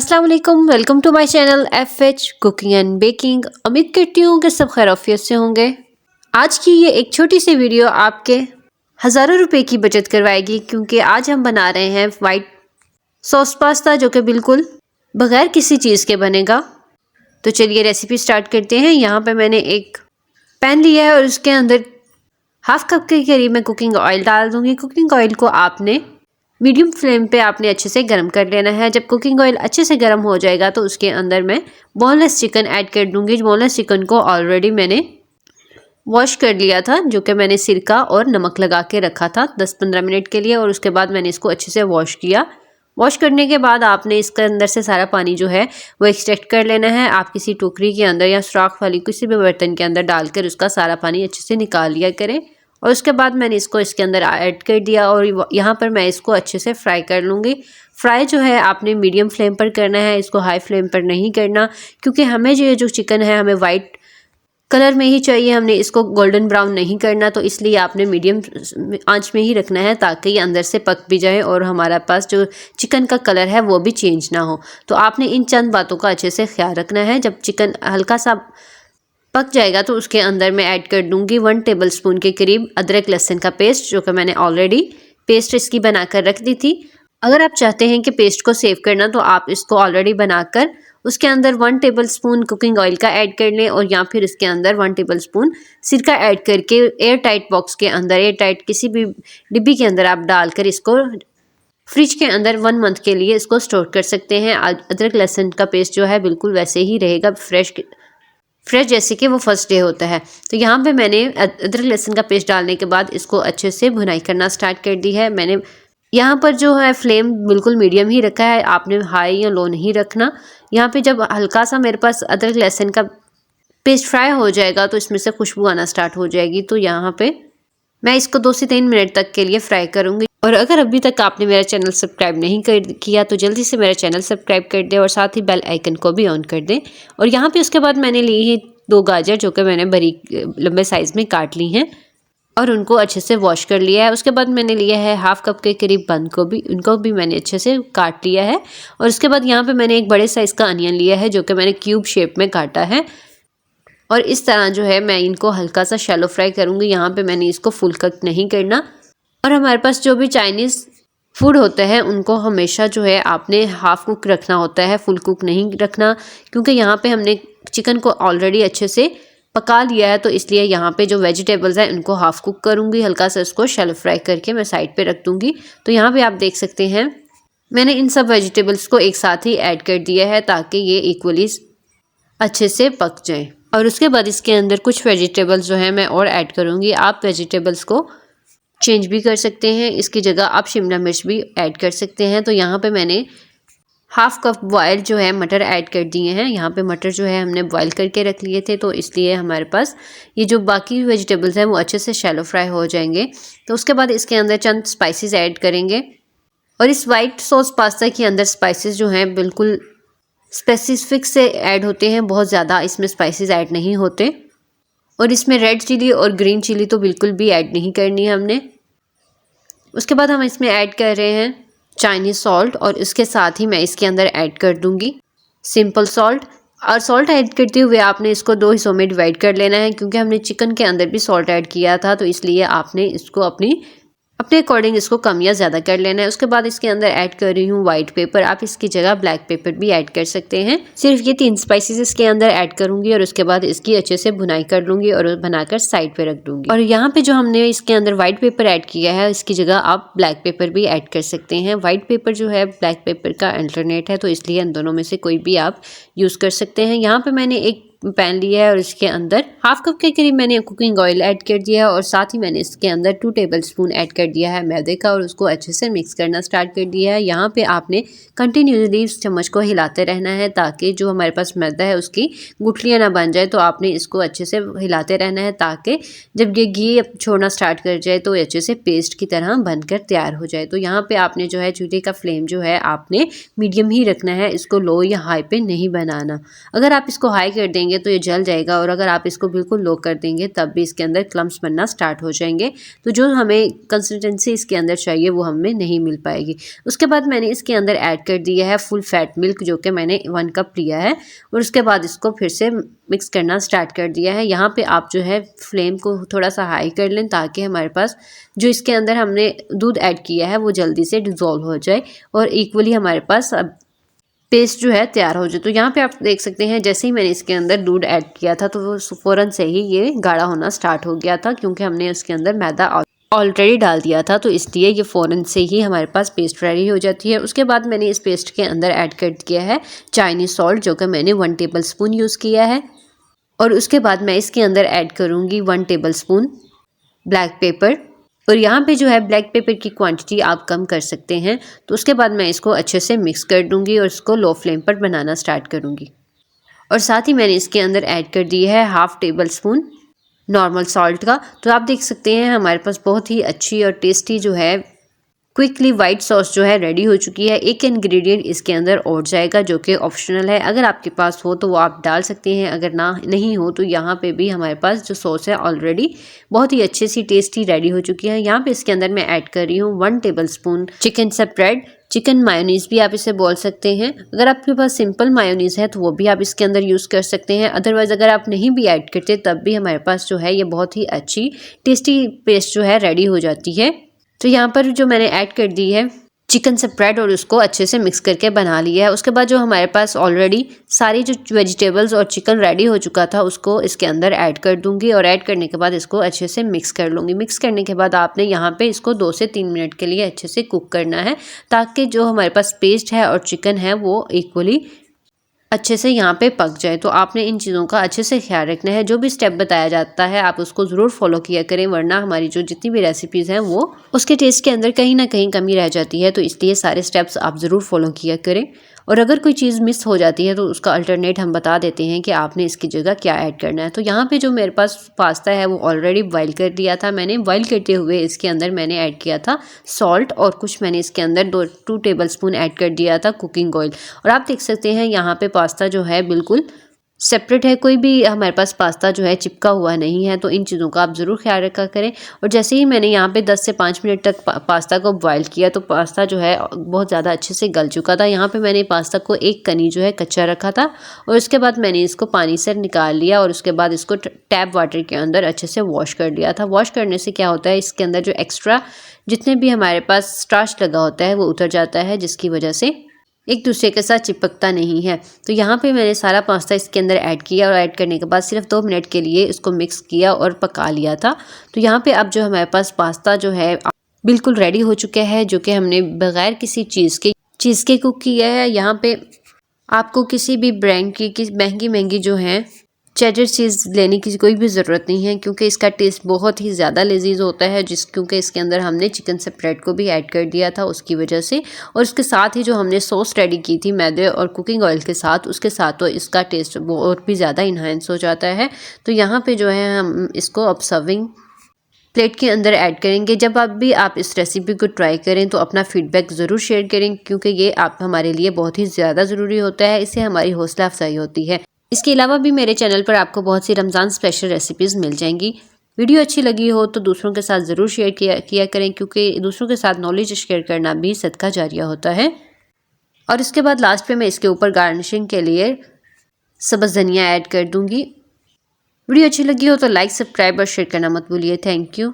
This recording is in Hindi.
अस्सलाम वालेकुम, welcome to my channel FH cooking and baking. उम्मीद करती हूँ कि सब खैरियत से होंगे। आज की ये एक छोटी सी वीडियो आपके हज़ारों रुपए की बचत करवाएगी, क्योंकि आज हम बना रहे हैं वाइट सॉस पास्ता, जो कि बिल्कुल बगैर किसी चीज़ के बनेगा। तो चलिए रेसिपी स्टार्ट करते हैं। यहाँ पे मैंने एक पैन लिया है और उसके अंदर हाफ कप के करीब मैं कुकिंग ऑयल डाल दूँगी। कुकिंग ऑयल को आपने मीडियम फ्लेम पे आपने अच्छे से गर्म कर लेना है। जब कुकिंग ऑयल अच्छे से गर्म हो जाएगा तो उसके अंदर मैं बोनलेस चिकन ऐड कर दूंगी। बोनलेस चिकन को ऑलरेडी मैंने वॉश कर लिया था, जो कि मैंने सिरका और नमक लगा के रखा था 10-15 मिनट के लिए, और उसके बाद मैंने इसको अच्छे से वॉश किया। वॉश करने के बाद आपने इसके अंदर से सारा पानी जो है वो एक्सट्रैक्ट कर लेना है। आप किसी टोकरी के अंदर या सुराख वाली किसी भी बर्तन के अंदर डालकर उसका सारा पानी अच्छे से निकाल लिया करें। और उसके बाद मैंने इसको इसके अंदर ऐड कर दिया और यहाँ पर मैं इसको अच्छे से फ्राई कर लूँगी। फ्राई जो है आपने मीडियम फ्लेम पर करना है, इसको हाई फ्लेम पर नहीं करना, क्योंकि हमें जो चिकन है हमें वाइट कलर में ही चाहिए, हमने इसको गोल्डन ब्राउन नहीं करना। तो इसलिए आपने मीडियम आंच में ही रखना है ताकि ये अंदर से पक भी जाए और हमारा पास जो चिकन का कलर है वो भी चेंज ना हो। तो आपने इन चंद बातों का अच्छे से ख्याल रखना है। जब चिकन हल्का सा पक जाएगा तो उसके अंदर मैं ऐड कर दूंगी 1 टेबलस्पून के करीब अदरक लहसुन का पेस्ट, जो कि मैंने ऑलरेडी पेस्ट इसकी बनाकर रख दी थी। अगर आप चाहते हैं कि पेस्ट को सेव करना तो आप इसको ऑलरेडी बनाकर उसके अंदर 1 टेबलस्पून कुकिंग ऑयल का ऐड कर लें, और या फिर इसके अंदर 1 टेबलस्पून सिरका ऐड करके एयर टाइट बॉक्स के अंदर, एयर टाइट किसी भी डिब्बी के अंदर आप डालकर इसको फ्रिज के अंदर 1 मंथ के लिए इसको स्टोर कर सकते हैं। अदरक लहसुन का पेस्ट जो है बिल्कुल वैसे ही रहेगा, फ्रेश जैसे कि वो फर्स्ट डे होता है। तो यहाँ पे मैंने अदरक लहसुन का पेस्ट डालने के बाद इसको अच्छे से भुनाई करना स्टार्ट कर दी है। मैंने यहाँ पर जो है फ्लेम बिल्कुल मीडियम ही रखा है, आपने हाई या लो नहीं रखना। यहाँ पे जब हल्का सा मेरे पास अदरक लहसुन का पेस्ट फ्राई हो जाएगा तो इसमें से खुशबू आना स्टार्ट हो जाएगी। तो यहाँ पे मैं इसको 2 से 3 मिनट तक के लिए फ्राई करूँगी। और अगर अभी तक आपने मेरा चैनल सब्सक्राइब नहीं किया तो जल्दी से मेरा चैनल सब्सक्राइब कर दें और साथ ही बेल आइकन को भी ऑन कर दें। और यहाँ पे उसके बाद मैंने ली है 2 गाजर, जो कि मैंने बारीक लंबे साइज़ में काट ली हैं और उनको अच्छे से वॉश कर लिया है। उसके बाद मैंने लिया है हाफ कप के करीब बंद गोभी, उनको भी मैंने अच्छे से काट लिया है। और उसके बाद यहाँ पर मैंने एक बड़े साइज़ का अनियन लिया है, जो कि मैंने क्यूब शेप में काटा है। और इस तरह जो है मैं इनको हल्का सा शैलो फ्राई करूँगी। यहाँ पे मैंने इसको फुल कुक नहीं करना। और हमारे पास जो भी चाइनीज़ फूड होता है उनको हमेशा जो है आपने हाफ कुक रखना होता है, फुल कुक नहीं रखना, क्योंकि यहाँ पे हमने चिकन को ऑलरेडी अच्छे से पका लिया है। तो इसलिए यहाँ पे जो वेजिटेबल्स हैं उनको हाफ कुक करूँगी, हल्का सा इसको शैलो फ्राई करके मैं साइड पे रख दूँगी। तो यहाँ पे आप देख सकते हैं मैंने इन सब वेजिटेबल्स को एक साथ ही ऐड कर दिया है ताकि ये इक्वली अच्छे से पक जाएँ। और उसके बाद इसके अंदर कुछ वेजिटेबल्स जो है मैं और ऐड करूँगी। आप वेजिटेबल्स को चेंज भी कर सकते हैं, इसकी जगह आप शिमला मिर्च भी ऐड कर सकते हैं। तो यहाँ पे मैंने हाफ कप बॉयल जो है मटर ऐड कर दिए हैं। यहाँ पे मटर जो है हमने बॉयल करके रख लिए थे, तो इसलिए हमारे पास ये जो बाकी वेजिटेबल्स हैं वो अच्छे से शैलो फ्राई हो जाएंगे। तो उसके बाद इसके अंदर चंद स्पाइसेस ऐड करेंगे। और इस वाइट सॉस पास्ता के अंदर स्पाइसेस जो हैं बिल्कुल स्पेसिफिक से ऐड होते हैं, बहुत ज़्यादा इसमें स्पाइसेस ऐड नहीं होते। और इसमें रेड चिली और ग्रीन चिली तो बिल्कुल भी ऐड नहीं करनी है हमने। उसके बाद हम इसमें ऐड कर रहे हैं चाइनीज़ सॉल्ट, और इसके साथ ही मैं इसके अंदर ऐड कर दूंगी सिंपल सॉल्ट। और सॉल्ट ऐड करते हुए आपने इसको 2 हिस्सों में डिवाइड कर लेना है, क्योंकि हमने चिकन के अंदर भी सॉल्ट ऐड किया था। तो इसलिए आपने इसको अपने अकॉर्डिंग इसको कम या ज़्यादा कर लेना है। उसके बाद इसके अंदर ऐड कर रही हूँ वाइट पेपर, आप इसकी जगह ब्लैक पेपर भी ऐड कर सकते हैं। सिर्फ ये 3 स्पाइसेस इसके अंदर ऐड करूँगी और उसके बाद इसकी अच्छे से भुनाई कर लूँगी और बनाकर साइड पे रख दूँगी। और यहाँ पे जो हमने इसके अंदर वाइट पेपर ऐड किया है, इसकी जगह आप ब्लैक पेपर भी ऐड कर सकते हैं। वाइट पेपर जो है ब्लैक पेपर का अल्टरनेट है, तो इसलिए इन दोनों में से कोई भी आप यूज़ कर सकते हैं। यहाँ पर मैंने एक पैन लिया है और इसके अंदर हाफ कप के करीब मैंने कुकिंग ऑयल ऐड कर दिया है, और साथ ही मैंने इसके अंदर 2 टेबलस्पून ऐड कर दिया है मैदे का, और उसको अच्छे से मिक्स करना स्टार्ट कर दिया है। यहाँ पे आपने कंटिन्यूसली इस चम्मच को हिलाते रहना है ताकि जो हमारे पास मैदा है उसकी गुठलियाँ ना बन जाए। तो आपने इसको अच्छे से हिलाते रहना है ताकि जब ये घी छोड़ना स्टार्ट कर जाए तो अच्छे से पेस्ट की तरह बनकर तैयार हो जाए। तो यहाँ पे आपने जो है चूल्हे का फ्लेम जो है आपने मीडियम ही रखना है, इसको लो या हाई पे नहीं बनाना। अगर आप इसको हाई कर देंगे देंगे तो ये जल जाएगा, और अगर आप इसको बिल्कुल लो कर देंगे तब भी इसके अंदर क्लम्स बनना स्टार्ट हो जाएंगे। तो जो हमें कंसिस्टेंसी इसके अंदर चाहिए वो हमें नहीं मिल पाएगी। उसके बाद मैंने इसके अंदर ऐड कर दिया है फुल फैट मिल्क, जो कि मैंने 1 कप लिया है, और उसके बाद इसको फिर से मिक्स करना स्टार्ट कर दिया है। यहाँ पे आप जो है फ्लेम को थोड़ा सा हाई कर लें ताकि हमारे पास जो इसके अंदर हमने दूध ऐड किया है वो जल्दी से डिज़ोल्व हो जाए और इक्वली हमारे पास अब पेस्ट जो है तैयार हो जाए। तो यहाँ पे आप देख सकते हैं जैसे ही मैंने इसके अंदर दूध ऐड किया था तो वो फ़ौरन से ही ये गाढ़ा होना स्टार्ट हो गया था, क्योंकि हमने उसके अंदर मैदा ऑलरेडी डाल दिया था, तो इसलिए ये फ़ौरन से ही हमारे पास पेस्ट रेडी हो जाती है। उसके बाद मैंने इस पेस्ट के अंदर ऐड कर किया है चाइनीज़ सॉल्ट, जो कि मैंने 1 टेबल स्पून यूज़ किया है, और उसके बाद मैं इसके अंदर ऐड करूँगी 1 टेबल स्पून ब्लैक पेपर। और यहाँ पे जो है ब्लैक पेपर की क्वांटिटी आप कम कर सकते हैं। तो उसके बाद मैं इसको अच्छे से मिक्स कर दूँगी और इसको लो फ्लेम पर बनाना स्टार्ट करूँगी। और साथ ही मैंने इसके अंदर ऐड कर दी है 1/2 टेबल स्पून नॉर्मल सॉल्ट का। तो आप देख सकते हैं हमारे पास बहुत ही अच्छी और टेस्टी जो है क्विकली वाइट सॉस जो है रेडी हो चुकी है। एक इंग्रेडिएंट इसके अंदर और जाएगा जो कि ऑप्शनल है, अगर आपके पास हो तो वो आप डाल सकते हैं, अगर ना नहीं हो तो यहाँ पे भी हमारे पास जो सॉस है ऑलरेडी बहुत ही अच्छी सी टेस्टी रेडी हो चुकी है। यहाँ पे इसके अंदर मैं ऐड कर रही हूँ 1 table spoon chicken spread, chicken mayonnaise भी आप इसे बोल सकते हैं। अगर आपके पास सिंपल मायोनीज़ है तो वो भी आप इसके अंदर यूज़ कर सकते हैं, अदरवाइज़ अगर आप नहीं भी ऐड करते तब भी हमारे पास जो है ये बहुत ही अच्छी टेस्टी पेस्ट जो है रेडी हो जाती है। तो यहाँ पर जो मैंने ऐड कर दी है चिकन स्प्रेड और उसको अच्छे से मिक्स करके बना लिया है। उसके बाद जो हमारे पास ऑलरेडी सारी जो वेजिटेबल्स और चिकन रेडी हो चुका था उसको इसके अंदर ऐड कर दूंगी, और ऐड करने के बाद इसको अच्छे से मिक्स कर लूँगी। मिक्स करने के बाद आपने यहाँ पे इसको 2 से 3 मिनट के लिए अच्छे से कुक करना है, ताकि जो हमारे पास पेस्ट है और चिकन है वो इक्वली अच्छे से यहाँ पे पक जाए। तो आपने इन चीज़ों का अच्छे से ख्याल रखना है। जो भी स्टेप बताया जाता है आप उसको ज़रूर फॉलो किया करें, वरना हमारी जो जितनी भी रेसिपीज़ हैं वो उसके टेस्ट के अंदर कहीं ना कहीं कमी रह जाती है। तो इसलिए सारे स्टेप्स आप ज़रूर फॉलो किया करें, और अगर कोई चीज़ मिस हो जाती है तो उसका अल्टरनेट हम बता देते हैं कि आपने इसकी जगह क्या ऐड करना है। तो यहाँ पे जो मेरे पास पास्ता है वो ऑलरेडी बॉईल कर दिया था मैंने। बॉईल करते हुए इसके अंदर मैंने ऐड किया था सॉल्ट, और कुछ मैंने इसके अंदर 2 टेबल स्पून ऐड कर दिया था कुकिंग ऑयल। और आप देख सकते हैं यहाँ पे पास्ता जो है बिल्कुल सेपरेट है, कोई भी हमारे पास पास्ता जो है चिपका हुआ नहीं है। तो इन चीज़ों का आप ज़रूर ख्याल रखा करें। और जैसे ही मैंने यहाँ पे 10 से 5 मिनट तक पास्ता को बॉईल किया तो पास्ता जो है बहुत ज़्यादा अच्छे से गल चुका था। यहाँ पे मैंने पास्ता को एक कनी जो है कच्चा रखा था, और उसके बाद मैंने इसको पानी से निकाल लिया, और उसके बाद इसको टैप वाटर के अंदर अच्छे से वॉश कर लिया था। वॉश करने से क्या होता है, इसके अंदर जो एक्स्ट्रा जितने भी हमारे पास स्टार्च लगा होता है वो उतर जाता है, जिसकी वजह से एक दूसरे के साथ चिपकता नहीं है। तो यहाँ पे मैंने सारा पास्ता इसके अंदर ऐड किया, और ऐड करने के बाद सिर्फ 2 मिनट के लिए इसको मिक्स किया और पका लिया था। तो यहाँ पे अब जो हमारे पास पास्ता जो है बिल्कुल रेडी हो चुका है, जो कि हमने बगैर किसी चीज़ के कुक किया है। यहाँ पे आपको किसी भी ब्रांड की महंगी जो है चेडर चीज़ लेने की कोई भी ज़रूरत नहीं है, क्योंकि इसका टेस्ट बहुत ही ज़्यादा लजीज होता है, क्योंकि इसके अंदर हमने चिकन स्प्रेड को भी ऐड कर दिया था उसकी वजह से। और उसके साथ ही जो हमने सॉस रेडी की थी मैदे और कुकिंग ऑयल के साथ, उसके साथ तो इसका टेस्ट और भी ज़्यादा इन्हांस हो जाता है। तो यहाँ पे जो है हम इसको अब सर्विंग प्लेट के अंदर ऐड करेंगे। जब आप इस रेसिपी को ट्राई करें तो अपना फीडबैक ज़रूर शेयर करें, क्योंकि ये आप हमारे लिए बहुत ही ज़्यादा ज़रूरी होता है, इससे हमारी हौसला अफजाई होती है। इसके अलावा भी मेरे चैनल पर आपको बहुत सी रमज़ान स्पेशल रेसिपीज़ मिल जाएंगी। वीडियो अच्छी लगी हो तो दूसरों के साथ ज़रूर शेयर किया करें, क्योंकि दूसरों के साथ नॉलेज शेयर करना भी सदका जारिया होता है। और इसके बाद लास्ट पे मैं इसके ऊपर गार्निशिंग के लिए सब्ज़ धनिया ऐड कर दूँगी। वीडियो अच्छी लगी हो तो लाइक, सब्सक्राइब और शेयर करना मत भूलिए। Thank you.